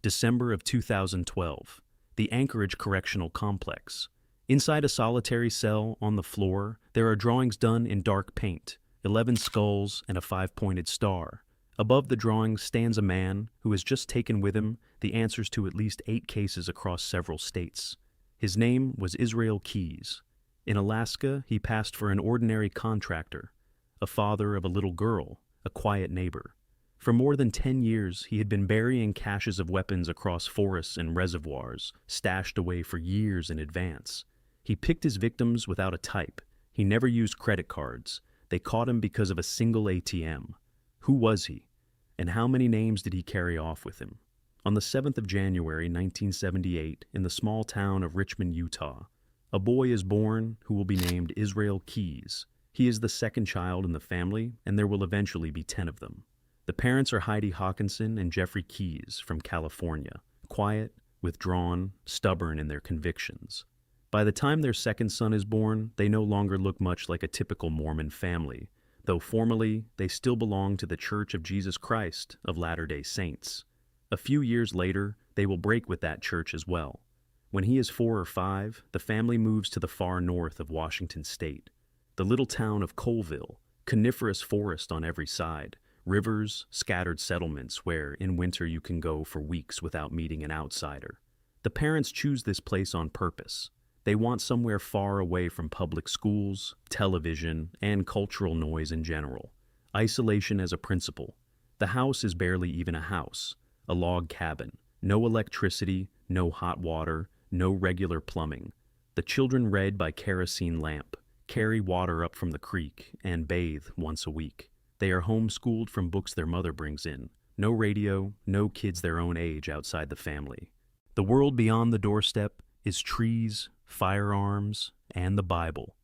December of 2012. The Anchorage Correctional Complex. Inside a solitary cell on the floor, there are drawings done in dark paint, 11 skulls and a 5-pointed star. Above the drawing stands a man who has just taken with him the answers to at least 8 cases across several states. His name was Israel Keys. In Alaska, he passed for an ordinary contractor, a father of a little girl, a quiet neighbor. For more than 10 years, he had been burying caches of weapons across forests and reservoirs, stashed away for years in advance. He picked his victims without a type. He never used credit cards. They caught him because of a single ATM. Who was he? And how many names did he carry off with him? On the 7th of January, 1978, in the small town of Richmond, Utah, a boy is born who will be named Israel Keys. He is the second child in the family, and there will eventually be 10 of them. The parents are Heidi Hawkinson and Jeffrey Keys from California, quiet, withdrawn, stubborn in their convictions. By the time their second son is born, they no longer look much like a typical Mormon family, though formally they still belong to the Church of Jesus Christ of Latter-day Saints. A few years later, they will break with that church as well. When he is 4 or 5, the family moves to the far north of Washington state. The little town of Colville, coniferous forest on every side, rivers, scattered settlements where in winter you can go for weeks without meeting an outsider. The parents choose this place on purpose. They want somewhere far away from public schools, television, and cultural noise in general. Isolation as a principle. The house is barely even a house, a log cabin. No electricity, no hot water, no regular plumbing. The children read by kerosene lamp, carry water up from the creek, and bathe once a week. They are homeschooled from books their mother brings in. No radio, no kids their own age outside the family. The world beyond the doorstep is trees, firearms, and the Bible.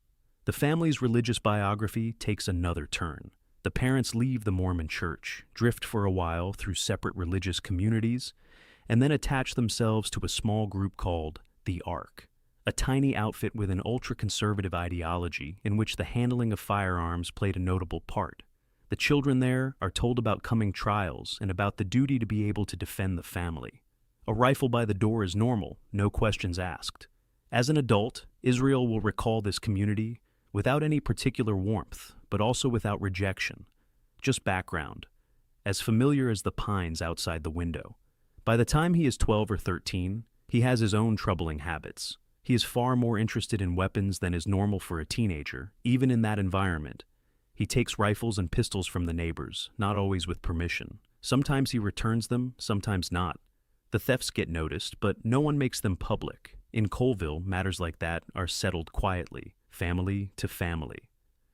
The family's religious biography takes another turn. The parents leave the Mormon church, drift for a while through separate religious communities, and then attach themselves to a small group called the Ark, a tiny outfit with an ultra-conservative ideology in which the handling of firearms played a notable part. The children there are told about coming trials and about the duty to be able to defend the family. A rifle by the door is normal, no questions asked. As an adult, Israel will recall this community without any particular warmth, but also without rejection. Just background, as familiar as the pines outside the window. By the time he is 12 or 13, he has his own troubling habits. He is far more interested in weapons than is normal for a teenager, even in that environment. He takes rifles and pistols from the neighbors, not always with permission. Sometimes he returns them, sometimes not. The thefts get noticed, but no one makes them public. In Colville, matters like that are settled quietly, family to family.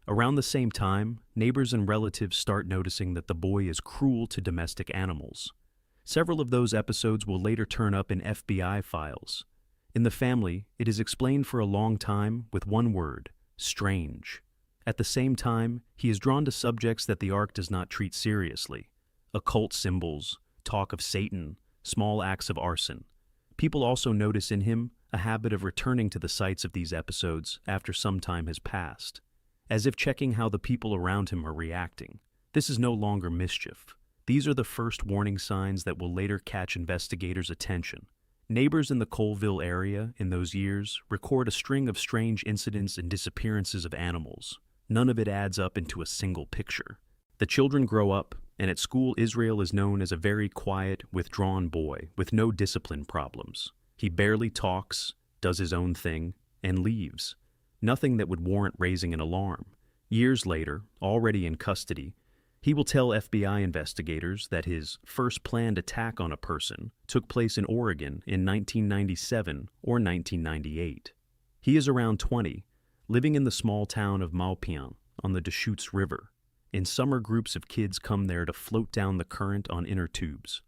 Around the same time, neighbors and relatives start noticing that the boy is cruel to domestic animals. Several of those episodes will later turn up in FBI files. In the family, it is explained for a long time with one word: strange. At the same time, he is drawn to subjects that the Ark does not treat seriously. Occult symbols, talk of Satan, small acts of arson. People also notice in him a habit of returning to the sites of these episodes after some time has passed, as if checking how the people around him are reacting. This is no longer mischief. These are the first warning signs that will later catch investigators' attention. Neighbors in the Colville area in those years record a string of strange incidents and disappearances of animals. None of it adds up into a single picture. The children grow up, and at school Israel is known as a very quiet, withdrawn boy with no discipline problems. He barely talks, does his own thing, and leaves. Nothing that would warrant raising an alarm. Years later, already in custody, he will tell FBI investigators that his first planned attack on a person took place in Oregon in 1997 or 1998. He is around 20, living in the small town of Maupian on the Deschutes River. In summer, groups of kids come there to float down the current on inner tubes.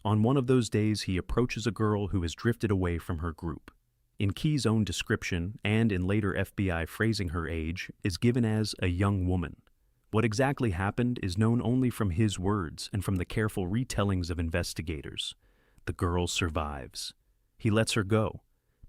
On one of those days, he approaches a girl who has drifted away from her group. In Key's own description, and in later FBI phrasing, her age is given as a young woman. What exactly happened is known only from his words and from the careful retellings of investigators. The girl survives. He lets her go,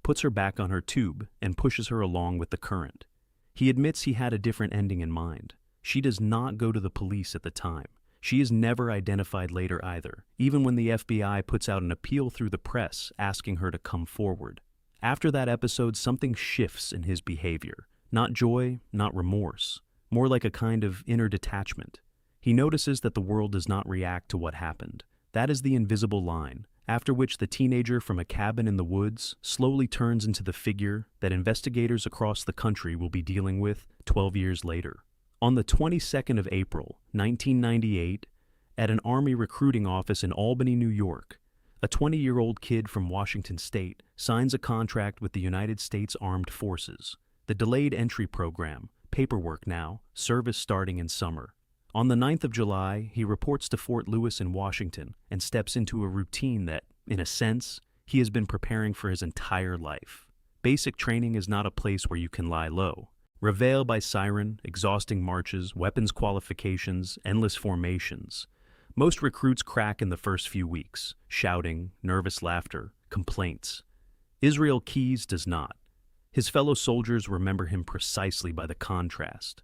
puts her back on her tube, and pushes her along with the current. He admits he had a different ending in mind. She does not go to the police at the time. She is never identified later either, even when the FBI puts out an appeal through the press asking her to come forward. After that episode, something shifts in his behavior. Not joy, not remorse, more like a kind of inner detachment. He notices that the world does not react to what happened. That is the invisible line, after which the teenager from a cabin in the woods slowly turns into the figure that investigators across the country will be dealing with 12 years later. On the 22nd of April, 1998, at an Army recruiting office in Albany, New York, a 20-year-old kid from Washington State signs a contract with the United States Armed Forces. The delayed entry program, paperwork now, service starting in summer. On the 9th of July, he reports to Fort Lewis in Washington and steps into a routine that, in a sense, he has been preparing for his entire life. Basic training is not a place where you can lie low. Reveille by siren, exhausting marches, weapons qualifications, endless formations. Most recruits crack in the first few weeks, shouting, nervous laughter, complaints. Israel Keyes does not. His fellow soldiers remember him precisely by the contrast.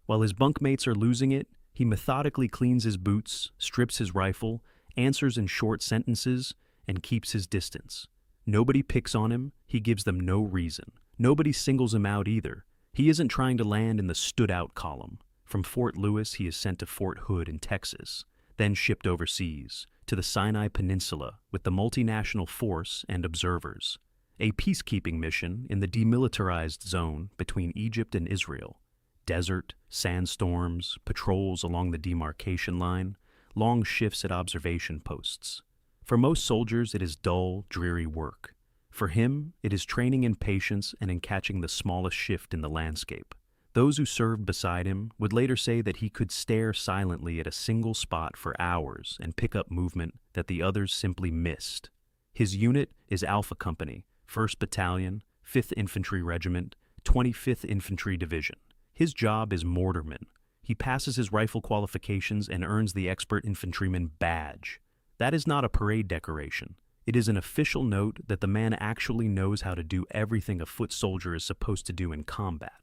While his bunkmates are losing it, he methodically cleans his boots, strips his rifle, answers in short sentences, and keeps his distance. Nobody picks on him, he gives them no reason. Nobody singles him out either. He isn't trying to land in the stood-out column. From Fort Lewis, he is sent to Fort Hood in Texas, then shipped overseas, to the Sinai Peninsula with the multinational force and observers. A peacekeeping mission in the demilitarized zone between Egypt and Israel. Desert, sandstorms, patrols along the demarcation line, long shifts at observation posts. For most soldiers, it is dull, dreary work. For him, it is training in patience and in catching the smallest shift in the landscape. Those who served beside him would later say that he could stare silently at a single spot for hours and pick up movement that the others simply missed. His unit is Alpha Company, 1st Battalion, 5th Infantry Regiment, 25th Infantry Division. His job is mortarman. He passes his rifle qualifications and earns the Expert Infantryman badge. That is not a parade decoration. It is an official note that the man actually knows how to do everything a foot soldier is supposed to do in combat.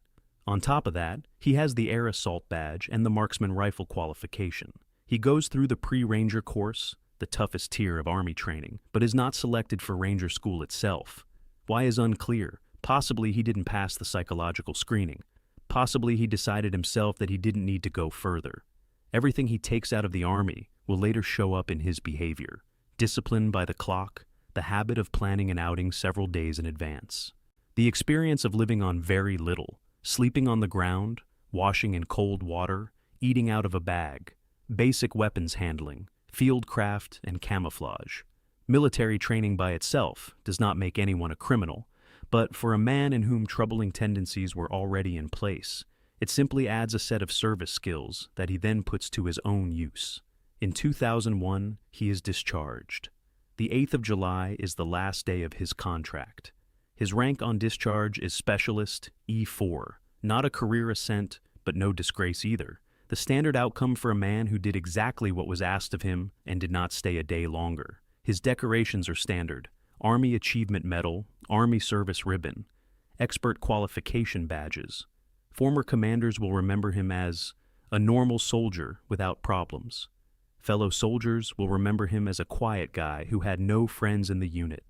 On top of that, he has the Air Assault badge and the Marksman Rifle qualification. He goes through the pre-Ranger course, the toughest tier of Army training, but is not selected for Ranger School itself. Why is unclear. Possibly he didn't pass the psychological screening. Possibly he decided himself that he didn't need to go further. Everything he takes out of the Army will later show up in his behavior. Discipline by the clock, the habit of planning an outing several days in advance. The experience of living on very little, sleeping on the ground, washing in cold water, eating out of a bag, basic weapons handling, field craft, and camouflage. Military training by itself does not make anyone a criminal, but for a man in whom troubling tendencies were already in place, it simply adds a set of service skills that he then puts to his own use. In 2001, he is discharged. The 8th of July is the last day of his contract. His rank on discharge is Specialist E4, not a career ascent, but no disgrace either. The standard outcome for a man who did exactly what was asked of him and did not stay a day longer. His decorations are standard: Army Achievement Medal, Army Service Ribbon, Expert Qualification Badges. Former commanders will remember him as a normal soldier without problems. Fellow soldiers will remember him as a quiet guy who had no friends in the unit.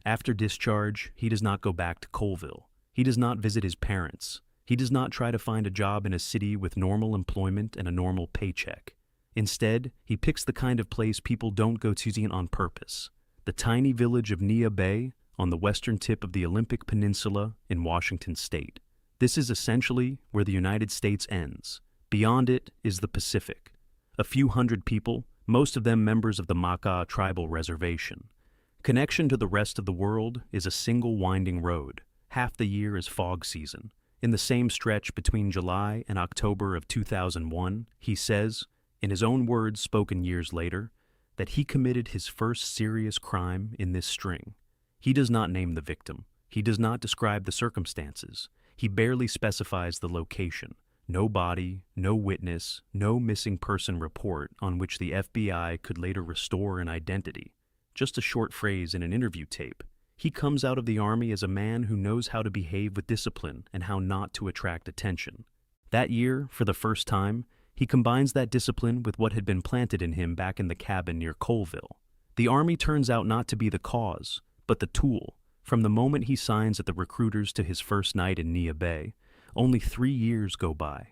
After discharge, he does not go back to Colville. He does not visit his parents. He does not try to find a job in a city with normal employment and a normal paycheck. Instead, he picks the kind of place people don't go to on purpose: the tiny village of Nia Bay on the western tip of the Olympic Peninsula in Washington State. This is essentially where the United States ends. Beyond it is the Pacific. A few hundred people, most of them members of the Makah tribal reservation. Connection to the rest of the world is a single winding road. Half the year is fog season. In the same stretch between July and October of 2001, he says, in his own words spoken years later, that he committed his first serious crime in this string. He does not name the victim. He does not describe the circumstances. He barely specifies the location. No body, no witness, no missing person report on which the FBI could later restore an identity. Just a short phrase in an interview tape. He comes out of the Army as a man who knows how to behave with discipline and how not to attract attention. That year, for the first time, He combines that discipline with what had been planted in him back in the cabin near Colville. The Army turns out not to be the cause, but the tool. From the moment he signs at the recruiters to his first night in Nia Bay, only 3 years go by.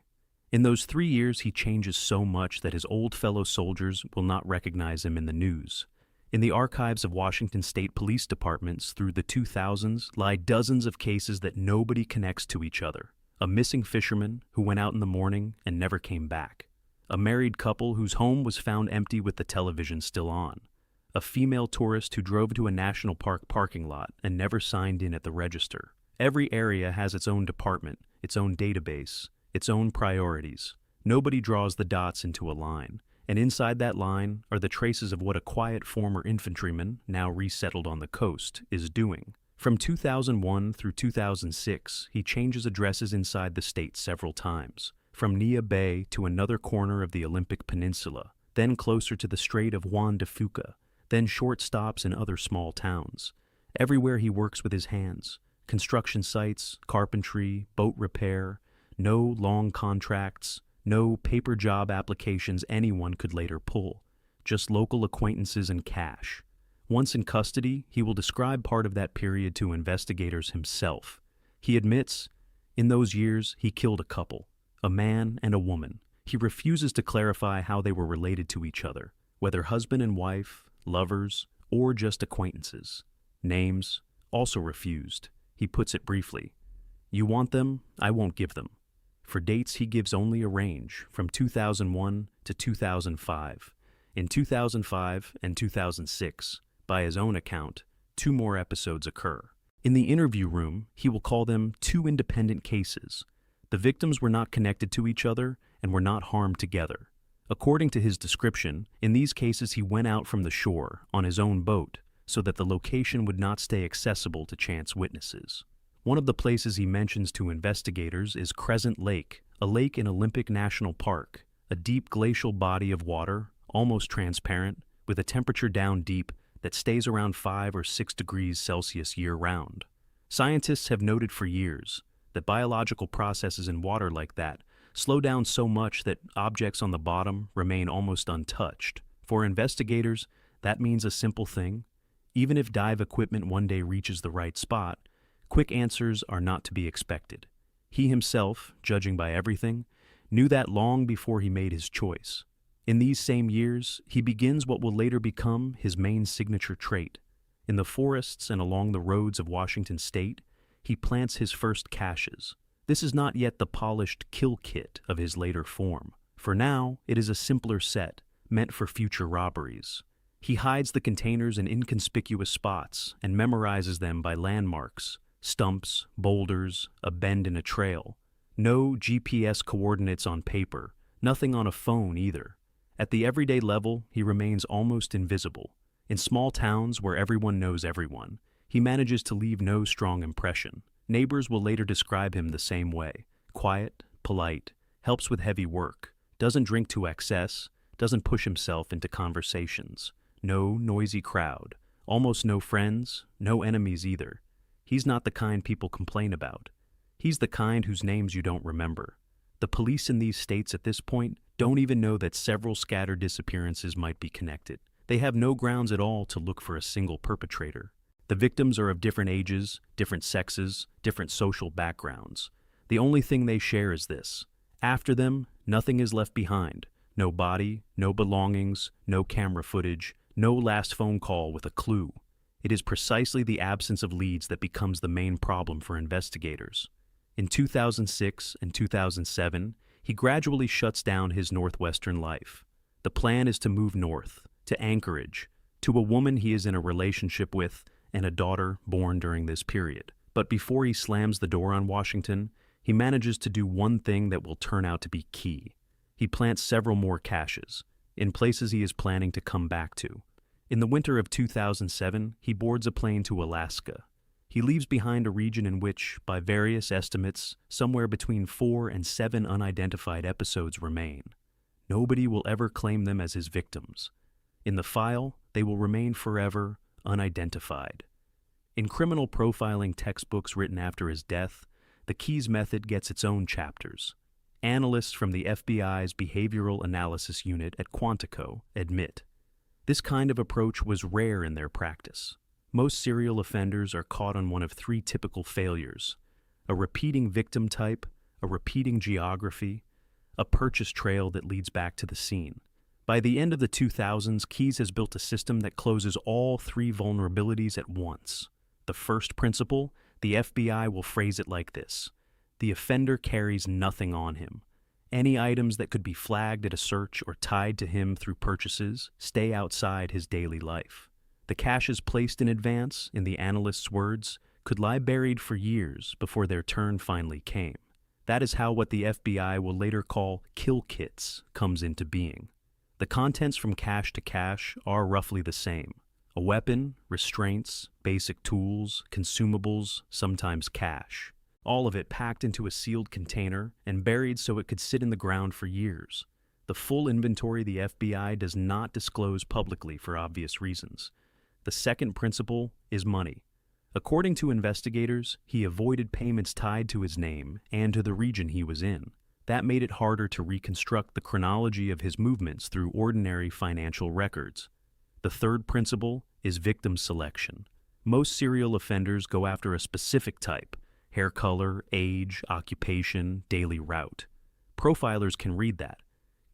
In those 3 years, he changes so much that his old fellow soldiers will not recognize him in the news. In the archives of Washington State Police Departments through the 2000s lie dozens of cases that nobody connects to each other. A missing fisherman who went out in the morning and never came back. A married couple whose home was found empty with the television still on. A female tourist who drove to a national park parking lot and never signed in at the register. Every area has its own department, its own database, its own priorities. Nobody draws the dots into a line, and inside that line are the traces of what a quiet former infantryman, now resettled on the coast, is doing. From 2001 through 2006, he changes addresses inside the state several times, from Nia Bay to another corner of the Olympic Peninsula, then closer to the Strait of Juan de Fuca, then short stops in other small towns. Everywhere he works with his hands, construction sites, carpentry, boat repair, no long contracts, no paper job applications anyone could later pull, just local acquaintances and cash. Once in custody, he will describe part of that period to investigators himself. He admits, in those years, he killed a couple, a man and a woman. He refuses to clarify how they were related to each other, whether husband and wife, lovers, or just acquaintances. Names, also refused. He puts it briefly. You want them, I won't give them. For dates, he gives only a range, from 2001 to 2005. In 2005 and 2006, by his own account, 2 more episodes occur. In the interview room, he will call them 2 independent cases. The victims were not connected to each other and were not harmed together. According to his description, in these cases he went out from the shore on his own boat so that the location would not stay accessible to chance witnesses. One of the places he mentions to investigators is Crescent Lake, a lake in Olympic National Park, a deep glacial body of water, almost transparent, with a temperature down deep that stays around 5 or 6 degrees Celsius year-round. Scientists have noted for years that biological processes in water like that slow down so much that objects on the bottom remain almost untouched. For investigators, that means a simple thing. Even if dive equipment one day reaches the right spot, quick answers are not to be expected. He himself, judging by everything, knew that long before he made his choice. In these same years, he begins what will later become his main signature trait. In the forests and along the roads of Washington State, he plants his first caches. This is not yet the polished kill kit of his later form. For now, it is a simpler set, meant for future robberies. He hides the containers in inconspicuous spots and memorizes them by landmarks, stumps, boulders, a bend in a trail. No GPS coordinates on paper, nothing on a phone either. At the everyday level, he remains almost invisible. In small towns where everyone knows everyone, he manages to leave no strong impression. Neighbors will later describe him the same way. Quiet, polite, helps with heavy work, doesn't drink to excess, doesn't push himself into conversations. No noisy crowd, almost no friends, no enemies either. He's not the kind people complain about. He's the kind whose names you don't remember. The police in these states at this point don't even know that several scattered disappearances might be connected. They have no grounds at all to look for a single perpetrator. The victims are of different ages, different sexes, different social backgrounds. The only thing they share is this. After them, nothing is left behind. No body, no belongings, no camera footage, no last phone call with a clue. It is precisely the absence of leads that becomes the main problem for investigators. In 2006 and 2007, he gradually shuts down his northwestern life. The plan is to move north, to Anchorage, to a woman he is in a relationship with and a daughter born during this period. But before he slams the door on Washington, he manages to do one thing that will turn out to be key. He plants several more caches, in places he is planning to come back to. In the winter of 2007, he boards a plane to Alaska. He leaves behind a region in which, by various estimates, somewhere between 4 and 7 unidentified episodes remain. Nobody will ever claim them as his victims. In the file, they will remain forever unidentified. In criminal profiling textbooks written after his death, the Keyes method gets its own chapters. Analysts from the FBI's Behavioral Analysis Unit at Quantico admit this kind of approach was rare in their practice. Most serial offenders are caught on one of three typical failures: a repeating victim type, a repeating geography, a purchase trail that leads back to the scene. By the end of the 2000s, Keyes has built a system that closes all three vulnerabilities at once. The first principle, the FBI will phrase it like this: the offender carries nothing on him. Any items that could be flagged at a search or tied to him through purchases stay outside his daily life. The caches placed in advance, in the analyst's words, could lie buried for years before their turn finally came. That is how what the FBI will later call kill kits comes into being. The contents from cache to cache are roughly the same: a weapon, restraints, basic tools, consumables, sometimes cash. All of it packed into a sealed container and buried so it could sit in the ground for years. The full inventory the FBI does not disclose publicly for obvious reasons. The second principle is money. According to investigators, he avoided payments tied to his name and to the region he was in. That made it harder to reconstruct the chronology of his movements through ordinary financial records. The third principle is victim selection. Most serial offenders go after a specific type: hair color, age, occupation, daily route. Profilers can read that.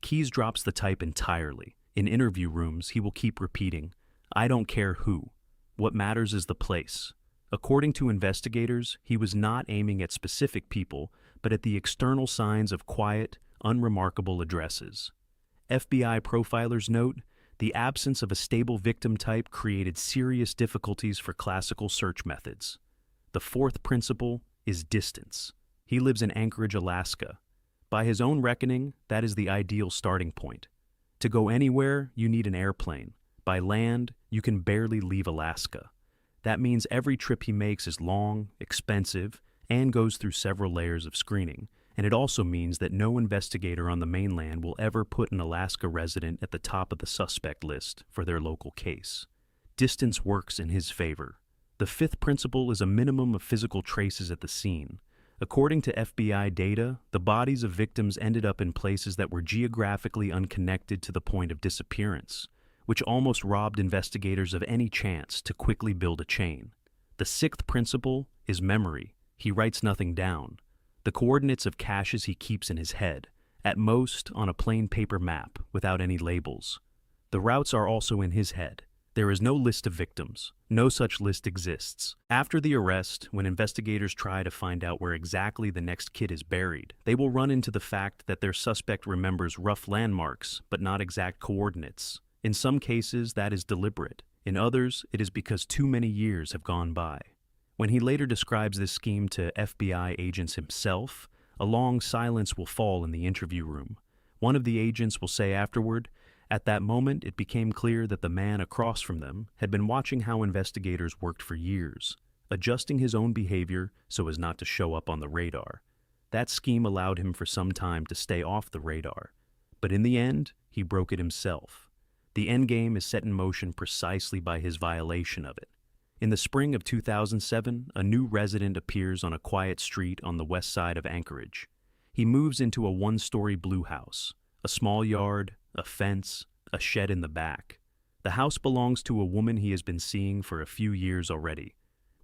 Keyes drops the type entirely. In interview rooms, he will keep repeating, "I don't care who. What matters is the place." According to investigators, he was not aiming at specific people, but at the external signs of quiet, unremarkable addresses. FBI profilers note, the absence of a stable victim type created serious difficulties for classical search methods. The fourth principle is distance. He lives in Anchorage, Alaska. By his own reckoning, that is the ideal starting point. To go anywhere, you need an airplane. By land, you can barely leave Alaska. That means every trip he makes is long, expensive, and goes through several layers of screening. And it also means that no investigator on the mainland will ever put an Alaska resident at the top of the suspect list for their local case. Distance works in his favor. The fifth principle is a minimum of physical traces at the scene. According to FBI data, the bodies of victims ended up in places that were geographically unconnected to the point of disappearance, which almost robbed investigators of any chance to quickly build a chain. The sixth principle is memory. He writes nothing down. The coordinates of caches he keeps in his head, at most on a plain paper map without any labels. The routes are also in his head. There is no list of victims. No such list exists. After the arrest, when investigators try to find out where exactly the next kid is buried, they will run into the fact that their suspect remembers rough landmarks, but not exact coordinates. In some cases, that is deliberate. In others, it is because too many years have gone by. When he later describes this scheme to FBI agents himself, a long silence will fall in the interview room. One of the agents will say afterward, "At that moment, it became clear that the man across from them had been watching how investigators worked for years, adjusting his own behavior so as not to show up on the radar. That scheme allowed him for some time to stay off the radar. But in the end, he broke it himself. The endgame is set in motion precisely by his violation of it. In the spring of 2007, a new resident appears on a quiet street on the west side of Anchorage. He moves into a one-story blue house, a small yard, a fence, a shed in the back. The house belongs to a woman he has been seeing for a few years already.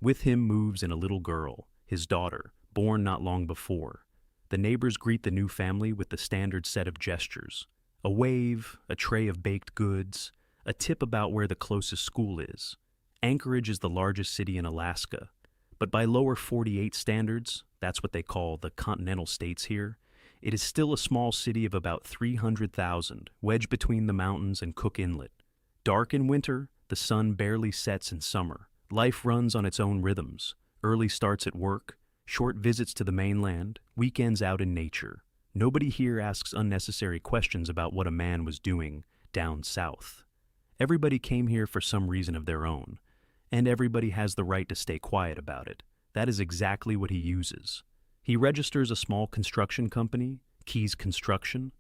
With him moves in a little girl, his daughter, born not long before. The neighbors greet the new family with the standard set of gestures: a wave, a tray of baked goods, a tip about where the closest school is. Anchorage is the largest city in Alaska, but by lower 48 standards, that's what they call the continental states here, it is still a small city of about 300,000, wedged between the mountains and Cook Inlet. Dark in winter, the sun barely sets in summer. Life runs on its own rhythms: early starts at work, short visits to the mainland, weekends out in nature. Nobody here asks unnecessary questions about what a man was doing down south. Everybody came here for some reason of their own, and everybody has the right to stay quiet about it. That is exactly what he uses. He registers a small construction company, Keyes Construction,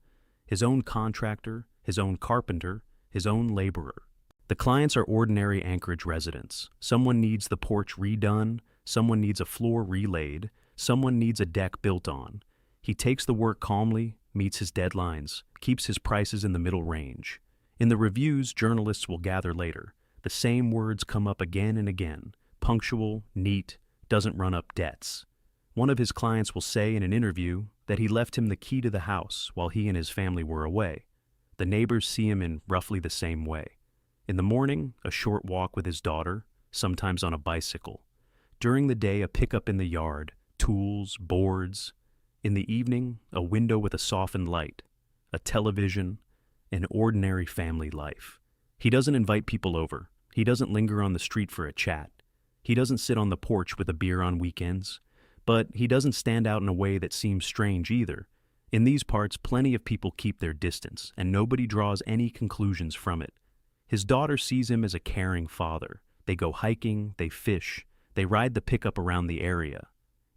his own contractor, his own carpenter, his own laborer. The clients are ordinary Anchorage residents. Someone needs the porch redone, someone needs a floor relaid, someone needs a deck built on. He takes the work calmly, meets his deadlines, keeps his prices in the middle range. In the reviews journalists will gather later, the same words come up again and again: punctual, neat, doesn't run up debts. One of his clients will say in an interview that he left him the key to the house while he and his family were away. The neighbors see him in roughly the same way. In the morning, a short walk with his daughter, sometimes on a bicycle. During the day, a pickup in the yard, tools, boards. In the evening, a window with a softened light, a television, an ordinary family life. He doesn't invite people over. He doesn't linger on the street for a chat. He doesn't sit on the porch with a beer on weekends. But he doesn't stand out in a way that seems strange either. In these parts, plenty of people keep their distance, and nobody draws any conclusions from it. His daughter sees him as a caring father. They go hiking, they fish, they ride the pickup around the area.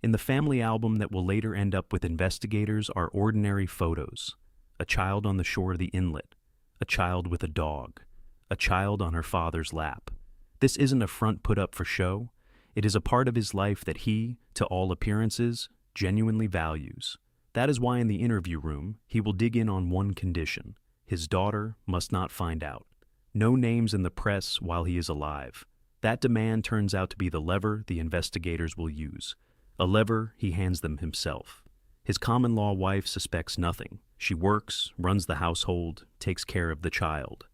In the family album that will later end up with investigators are ordinary photos. A child on the shore of the inlet, a child with a dog, a child on her father's lap. This isn't a front put up for show. It is a part of his life that he, to all appearances, genuinely values. That is why in the interview room, he will dig in on one condition: his daughter must not find out. No names in the press while he is alive. That demand turns out to be the lever the investigators will use. A lever he hands them himself. His common-law wife suspects nothing. She works, runs the household, takes care of the child.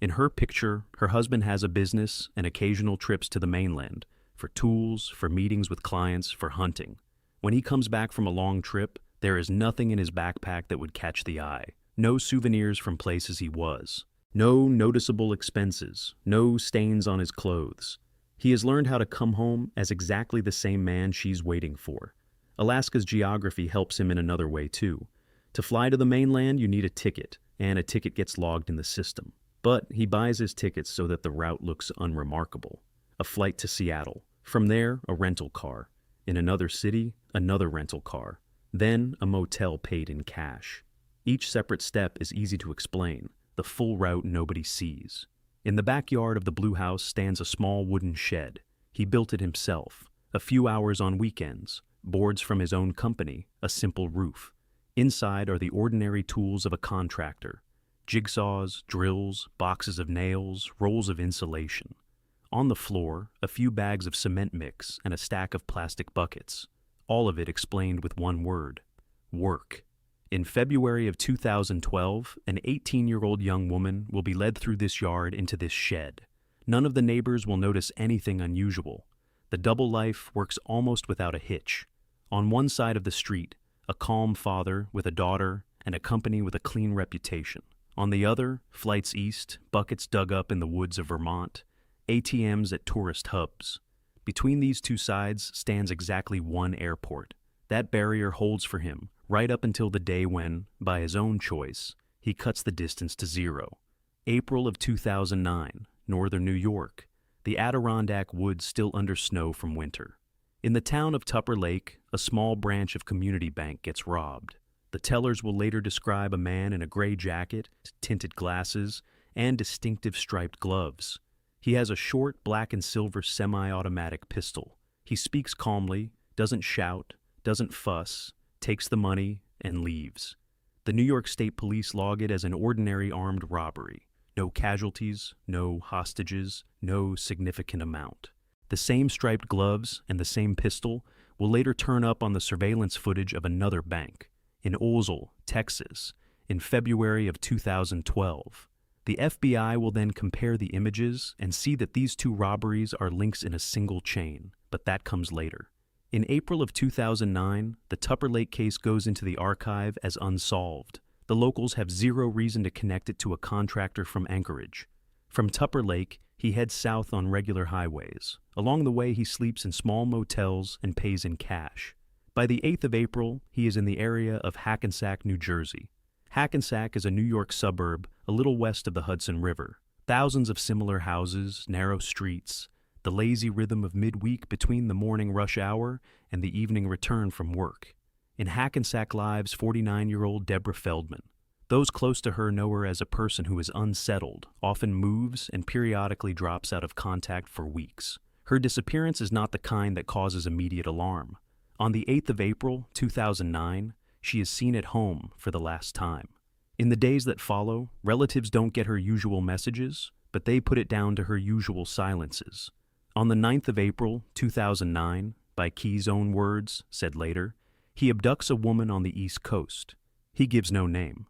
In her picture, her husband has a business and occasional trips to the mainland, for tools, for meetings with clients, for hunting. When he comes back from a long trip, there is nothing in his backpack that would catch the eye. No souvenirs from places he was. No noticeable expenses. No stains on his clothes. He has learned how to come home as exactly the same man she's waiting for. Alaska's geography helps him in another way too. To fly to the mainland, you need a ticket, and a ticket gets logged in the system. But he buys his tickets so that the route looks unremarkable. A flight to Seattle. From there, a rental car. In another city, another rental car. Then, a motel paid in cash. Each separate step is easy to explain. The full route nobody sees. In the backyard of the Blue House stands a small wooden shed. He built it himself. A few hours on weekends. Boards from his own company. A simple roof. Inside are the ordinary tools of a contractor. Jigsaws, drills, boxes of nails, rolls of insulation. On the floor, a few bags of cement mix and a stack of plastic buckets. All of it explained with one word: work. In February of 2012, an 18-year-old young woman will be led through this yard into this shed. None of the neighbors will notice anything unusual. The double life works almost without a hitch. On one side of the street, a calm father with a daughter and a company with a clean reputation. On the other, flights east, buckets dug up in the woods of Vermont, ATMs at tourist hubs. Between these two sides stands exactly one airport. That barrier holds for him right up until the day when, by his own choice, he cuts the distance to zero. April of 2009, northern New York. The Adirondack woods still under snow from winter. In the town of Tupper Lake, a small branch of Community Bank gets robbed. The tellers will later describe a man in a gray jacket, tinted glasses, and distinctive striped gloves. He has a short black and silver semi-automatic pistol. He speaks calmly, doesn't shout, doesn't fuss, takes the money, and leaves. The New York State Police log it as an ordinary armed robbery. No casualties, no hostages, no significant amount. The same striped gloves and the same pistol will later turn up on the surveillance footage of another bank, in Ozell, Texas, in February of 2012. The FBI will then compare the images and see that these two robberies are links in a single chain, but that comes later. In April of 2009, the Tupper Lake case goes into the archive as unsolved. The locals have zero reason to connect it to a contractor from Anchorage. From Tupper Lake, he heads south on regular highways. Along the way, he sleeps in small motels and pays in cash. By the 8th of April, he is in the area of Hackensack, New Jersey. Hackensack is a New York suburb a little west of the Hudson River. Thousands of similar houses, narrow streets, the lazy rhythm of midweek between the morning rush hour and the evening return from work. In Hackensack lives 49-year-old Deborah Feldman. Those close to her know her as a person who is unsettled, often moves, and periodically drops out of contact for weeks. Her disappearance is not the kind that causes immediate alarm. On the 8th of April, 2009, she is seen at home for the last time. In the days that follow, relatives don't get her usual messages, but they put it down to her usual silences. On the 9th of April, 2009, by Key's own words, said later, he abducts a woman on the East Coast. He gives no name,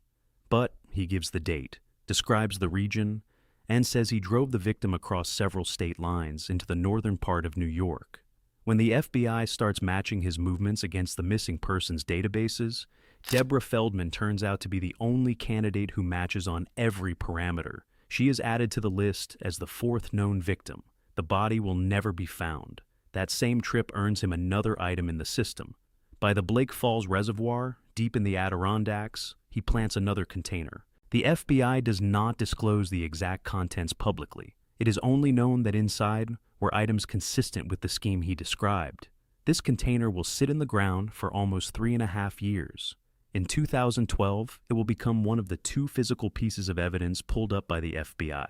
but he gives the date, describes the region, and says he drove the victim across several state lines into the northern part of New York. When the FBI starts matching his movements against the missing persons databases, Deborah Feldman turns out to be the only candidate who matches on every parameter. She is added to the list as the fourth known victim. The body will never be found. That same trip earns him another item in the system. By the Blake Falls Reservoir, deep in the Adirondacks, he plants another container. The FBI does not disclose the exact contents publicly. It is only known that inside were items consistent with the scheme he described. This container will sit in the ground for almost 3.5 years. In 2012, it will become one of the 2 physical pieces of evidence pulled up by the FBI,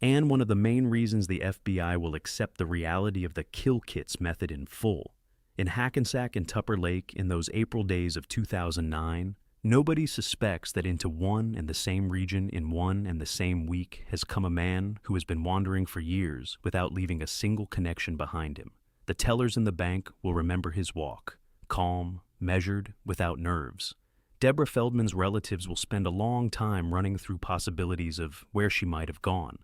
and one of the main reasons the FBI will accept the reality of the kill kits method in full. In Hackensack and Tupper Lake in those April days of 2009, nobody suspects that into one and the same region in one and the same week has come a man who has been wandering for years without leaving a single connection behind him. The tellers in the bank will remember his walk, calm, measured, without nerves. Deborah Feldman's relatives will spend a long time running through possibilities of where she might have gone.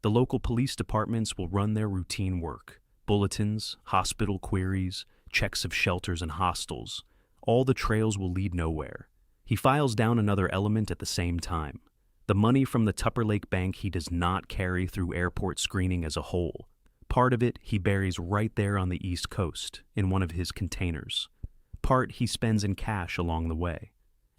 The local police departments will run their routine work, bulletins, hospital queries, checks of shelters and hostels. All the trails will lead nowhere. He files down another element at the same time. The money from the Tupper Lake Bank he does not carry through airport screening as a whole. Part of it he buries right there on the East Coast, in one of his containers. Part he spends in cash along the way.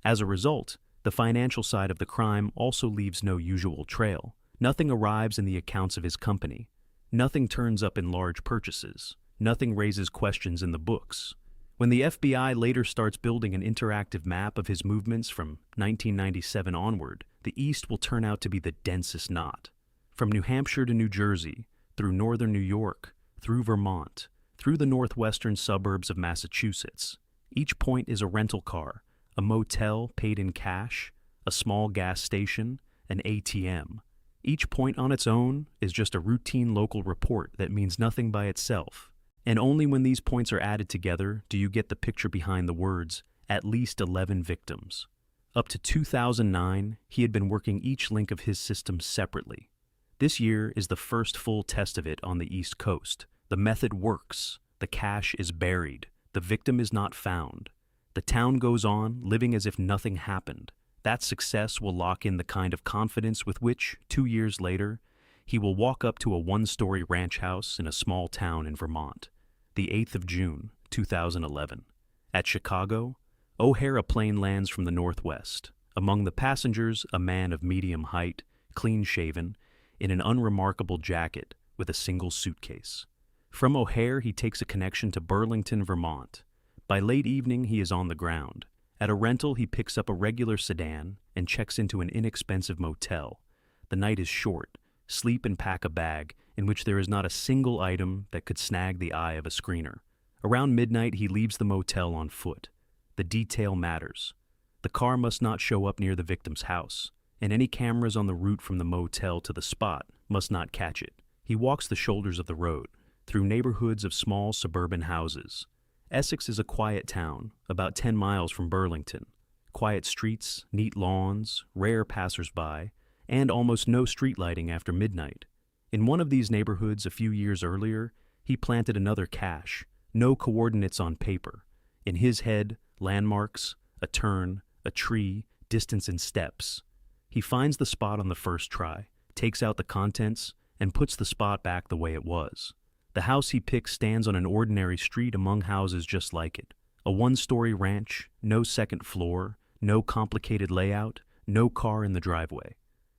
As a result, the financial side of the crime also leaves no usual trail. Nothing arrives in the accounts of his company. Nothing turns up in large purchases. Nothing raises questions in the books. When the FBI later starts building an interactive map of his movements from 1997 onward, the East will turn out to be the densest knot. From New Hampshire to New Jersey, through northern New York, through Vermont, through the northwestern suburbs of Massachusetts, each point is a rental car, a motel paid in cash, a small gas station, an ATM. Each point on its own is just a routine local report that means nothing by itself. And only when these points are added together do you get the picture behind the words, at least 11 victims. Up to 2009, he had been working each link of his system separately. This year is the first full test of it on the East Coast. The method works. The cash is buried. The victim is not found. The town goes on, living as if nothing happened. That success will lock in the kind of confidence with which, 2 years later, he will walk up to a 1-story ranch house in a small town in Vermont. The 8th of June, 2011. At Chicago, O'Hare plane lands from the northwest. Among the passengers, a man of medium height, clean-shaven, in an unremarkable jacket with a single suitcase. From O'Hare, he takes a connection to Burlington, Vermont. By late evening, he is on the ground. At a rental, he picks up a regular sedan and checks into an inexpensive motel. The night is short. Sleep and pack a bag in which there is not a single item that could snag the eye of a screener. Around midnight, he leaves the motel on foot. The detail matters. The car must not show up near the victim's house, and any cameras on the route from the motel to the spot must not catch it. He walks the shoulders of the road, through neighborhoods of small suburban houses. Essex is a quiet town, about 10 miles from Burlington. Quiet streets, neat lawns, rare passers-by, and almost no street lighting after midnight. In one of these neighborhoods a few years earlier, he planted another cache, no coordinates on paper. In his head, landmarks, a turn, a tree, distance in steps. He finds the spot on the first try, takes out the contents, and puts the spot back the way it was. The house he picks stands on an ordinary street among houses just like it. A 1-story ranch, no second floor, no complicated layout, no car in the driveway.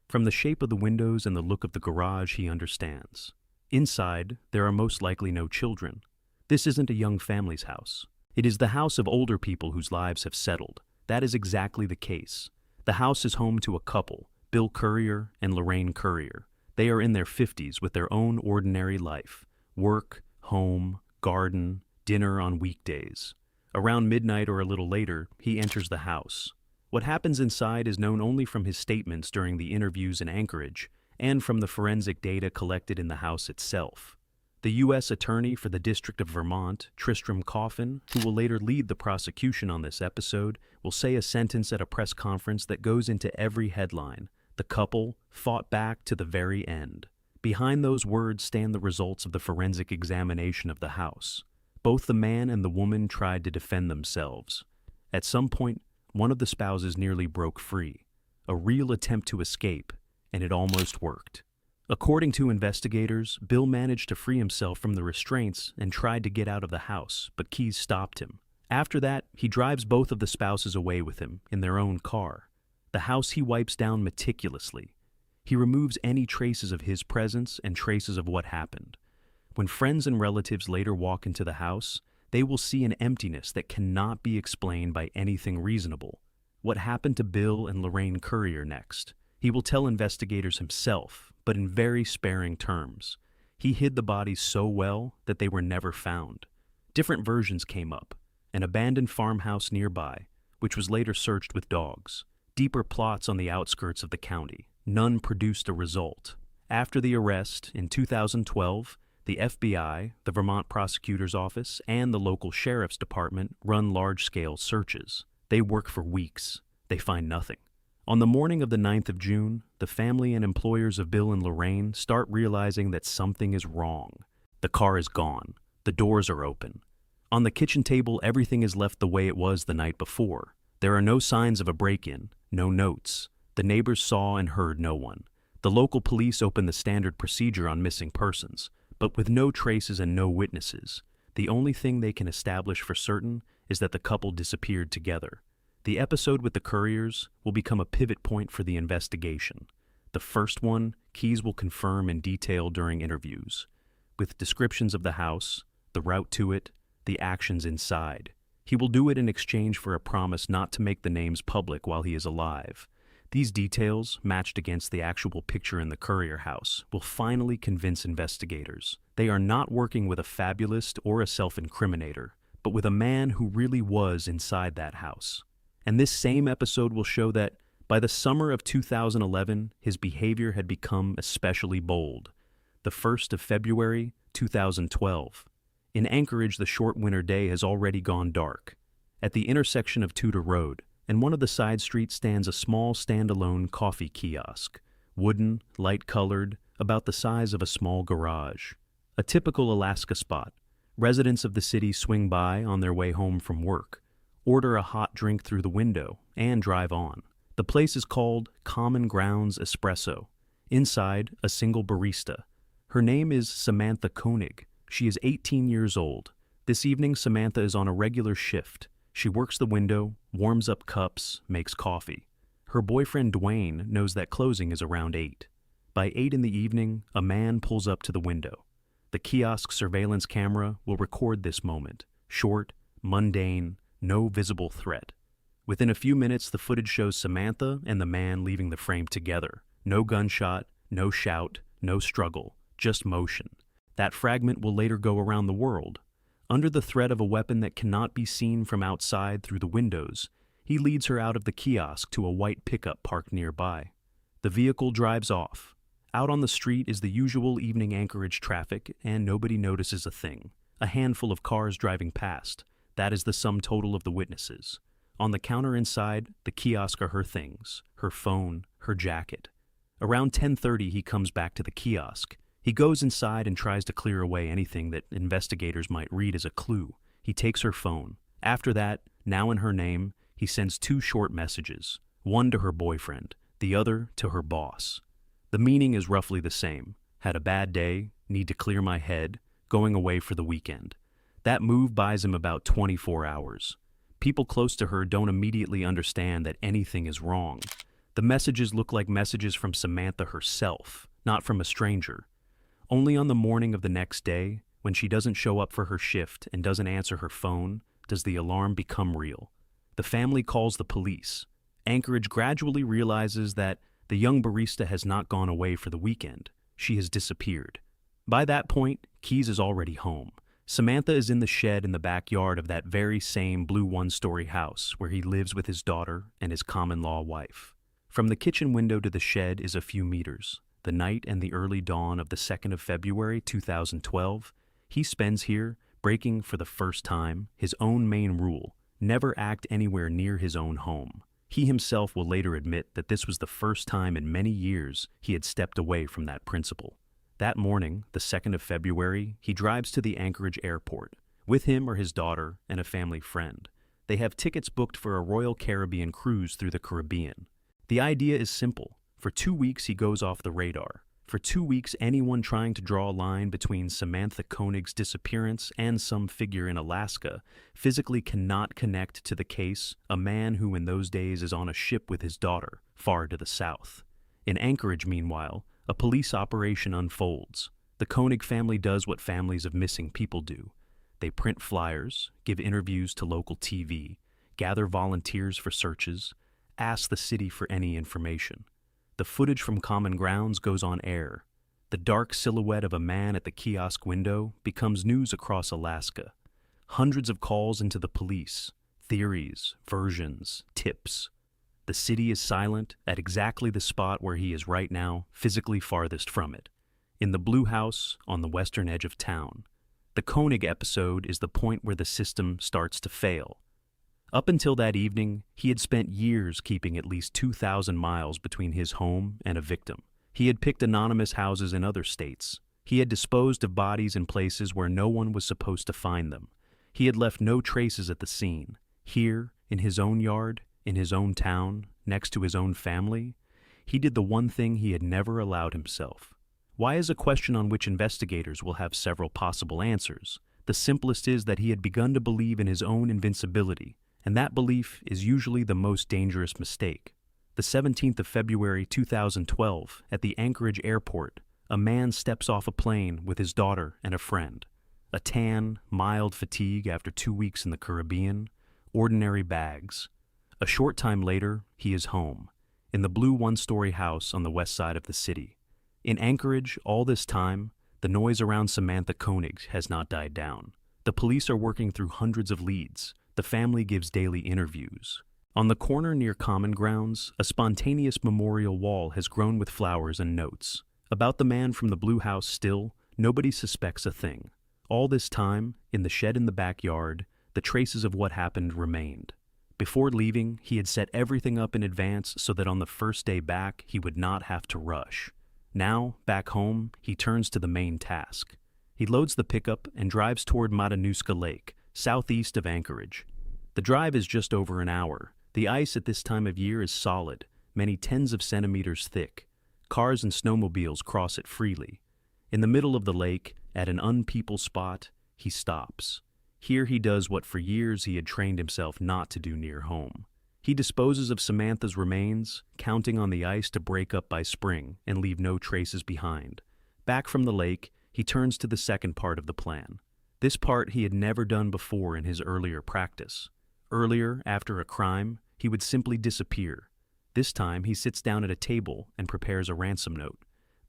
From the shape of the windows and the look of the garage, he understands. Inside, there are most likely no children. This isn't a young family's house. It is the house of older people whose lives have settled. That is exactly the case. The house is home to a couple, Bill Currier and Lorraine Currier. They are in their 50s with their own ordinary life. Work, home, garden, dinner on weekdays. Around midnight or a little later, he enters the house. What happens inside is known only from his statements during the interviews in Anchorage and from the forensic data collected in the house itself. The U.S. Attorney for the District of Vermont, Tristram Coffin, who will later lead the prosecution on this episode, will say a sentence at a press conference that goes into every headline. The couple fought back to the very end. Behind those words stand the results of the forensic examination of the house. Both the man and the woman tried to defend themselves. At some point, one of the spouses nearly broke free. A real attempt to escape, and it almost worked. According to investigators, Bill managed to free himself from the restraints and tried to get out of the house, but Keyes stopped him. After that, he drives both of the spouses away with him in their own car. The house he wipes down meticulously. He removes any traces of his presence and traces of what happened. When friends and relatives later walk into the house, they will see an emptiness that cannot be explained by anything reasonable. What happened to Bill and Lorraine Currier next? He will tell investigators himself, but in very sparing terms. He hid the bodies so well that they were never found. Different versions came up. An abandoned farmhouse nearby, which was later searched with dogs. Deeper plots on the outskirts of the county. None produced a result. After the arrest, in 2012, the FBI, the Vermont Prosecutor's Office, and the local sheriff's department run large-scale searches. They work for weeks. They find nothing. On the morning of the 9th of June, the family and employers of Bill and Lorraine start realizing that something is wrong. The car is gone. The doors are open. On the kitchen table, everything is left the way it was the night before. There are no signs of a break-in, no notes. The neighbors saw and heard no one. The local police open the standard procedure on missing persons, but with no traces and no witnesses. The only thing they can establish for certain is that the couple disappeared together. The episode with the Curriers will become a pivot point for the investigation. The first one, Keyes will confirm in detail during interviews, with descriptions of the house, the route to it, the actions inside. He will do it in exchange for a promise not to make the names public while he is alive. These details, matched against the actual picture in the Currier house, will finally convince investigators. They are not working with a fabulist or a self-incriminator, but with a man who really was inside that house. And this same episode will show that, by the summer of 2011, his behavior had become especially bold. The 1st of February, 2012. In Anchorage, the short winter day has already gone dark. At the intersection of Tudor Road and one of the side streets stands a small standalone coffee kiosk, wooden, light-colored, about the size of a small garage. A typical Alaska spot. Residents of the city swing by on their way home from work, order a hot drink through the window, and drive on. The place is called Common Grounds Espresso. Inside, a single barista. Her name is Samantha Koenig. She is 18 years old. This evening, Samantha is on a regular shift. She works the window, warms up cups, makes coffee. Her boyfriend Dwayne knows that closing is around 8. By 8 in the evening, a man pulls up to the window. The kiosk surveillance camera will record this moment. Short, mundane, no visible threat. Within a few minutes, the footage shows Samantha and the man leaving the frame together. No gunshot, no shout, no struggle, just motion. That fragment will later go around the world. Under the threat of a weapon that cannot be seen from outside through the windows, he leads her out of the kiosk to a white pickup parked nearby. The vehicle drives off. Out on the street is the usual evening Anchorage traffic, and nobody notices a thing. A handful of cars driving past. That is the sum total of the witnesses. On the counter inside, the kiosk are her things, her phone, her jacket. Around 10:30, he comes back to the kiosk. He goes inside and tries to clear away anything that investigators might read as a clue. He takes her phone. After that, now in her name, he sends 2 short messages, one to her boyfriend, the other to her boss. The meaning is roughly the same. Had a bad day, need to clear my head, going away for the weekend. That move buys him about 24 hours. People close to her don't immediately understand that anything is wrong. The messages look like messages from Samantha herself, not from a stranger. Only on the morning of the next day, when she doesn't show up for her shift and doesn't answer her phone, does the alarm become real. The family calls the police. Anchorage gradually realizes that the young barista has not gone away for the weekend. She has disappeared. By that point, Keyes is already home, Samantha is in the shed in the backyard of that very same blue one-story house where he lives with his daughter and his common-law wife. From the kitchen window to the shed is a few meters. The night and the early dawn of the 2nd of February 2012, he spends here, breaking for the first time his own main rule: never act anywhere near his own home. He himself will later admit that this was the first time in many years he had stepped away from that principle. That morning, the 2nd of February, he drives to the Anchorage airport. With him are his daughter and a family friend. They have tickets booked for a Royal Caribbean cruise through the Caribbean. The idea is simple. For 2 weeks, he goes off the radar. For 2 weeks, anyone trying to draw a line between Samantha Koenig's disappearance and some figure in Alaska physically cannot connect to the case, a man who in those days is on a ship with his daughter, far to the south. In Anchorage, meanwhile, a police operation unfolds. The Koenig family does what families of missing people do. They print flyers, give interviews to local TV, gather volunteers for searches, ask the city for any information. The footage from Common Grounds goes on air. The dark silhouette of a man at the kiosk window becomes news across Alaska. Hundreds of calls into the police, theories, versions, tips. The city is silent at exactly the spot where he is right now, physically farthest from it, in the Blue House on the western edge of town. The Koenig episode is the point where the system starts to fail. Up until that evening, he had spent years keeping at least 2,000 miles between his home and a victim. He had picked anonymous houses in other states. He had disposed of bodies in places where no one was supposed to find them. He had left no traces at the scene. Here, in his own yard, in his own town, next to his own family, he did the one thing he had never allowed himself. Why is a question on which investigators will have several possible answers. The simplest is that he had begun to believe in his own invincibility, and that belief is usually the most dangerous mistake. The 17th of February 2012, at the Anchorage airport, a man steps off a plane with his daughter and a friend. A tan, mild fatigue after 2 weeks in the Caribbean, ordinary bags. A short time later, he is home, in the blue one-story house on the west side of the city. In Anchorage, all this time, the noise around Samantha Koenig has not died down. The police are working through hundreds of leads. The family gives daily interviews. On the corner near Common Grounds, a spontaneous memorial wall has grown with flowers and notes. About the man from the Blue House still, nobody suspects a thing. All this time, in the shed in the backyard, the traces of what happened remained. Before leaving, he had set everything up in advance so that on the first day back, he would not have to rush. Now, back home, he turns to the main task. He loads the pickup and drives toward Matanuska Lake, southeast of Anchorage. The drive is just over an hour. The ice at this time of year is solid, many tens of centimeters thick. Cars and snowmobiles cross it freely. In the middle of the lake, at an unpeopled spot, he stops. Here he does what for years he had trained himself not to do near home. He disposes of Samantha's remains, counting on the ice to break up by spring and leave no traces behind. Back from the lake, he turns to the second part of the plan. This part he had never done before in his earlier practice. Earlier, after a crime, he would simply disappear. This time, he sits down at a table and prepares a ransom note.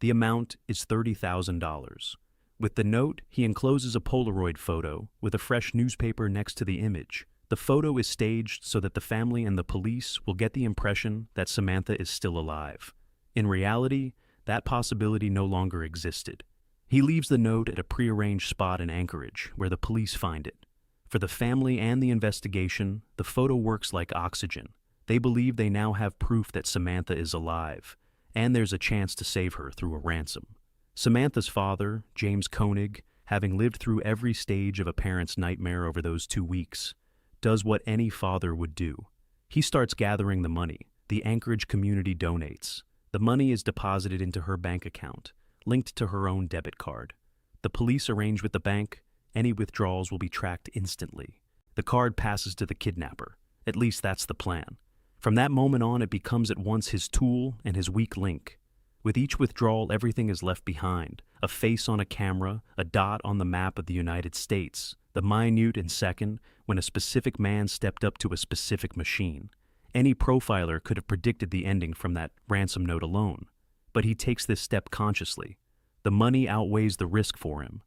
The amount is $30,000. With the note, he encloses a Polaroid photo with a fresh newspaper next to the image. The photo is staged so that the family and the police will get the impression that Samantha is still alive. In reality, that possibility no longer existed. He leaves the note at a prearranged spot in Anchorage, where the police find it. For the family and the investigation, the photo works like oxygen. They believe they now have proof that Samantha is alive, and there's a chance to save her through a ransom. Samantha's father, James Koenig, having lived through every stage of a parent's nightmare over those 2 weeks, does what any father would do. He starts gathering the money. The Anchorage community donates. The money is deposited into her bank account, linked to her own debit card. The police arrange with the bank. Any withdrawals will be tracked instantly. The card passes to the kidnapper. At least that's the plan. From that moment on, it becomes at once his tool and his weak link. With each withdrawal, everything is left behind. A face on a camera, a dot on the map of the United States, the minute and second when a specific man stepped up to a specific machine. Any profiler could have predicted the ending from that ransom note alone. But he takes this step consciously. The money outweighs the risk for him.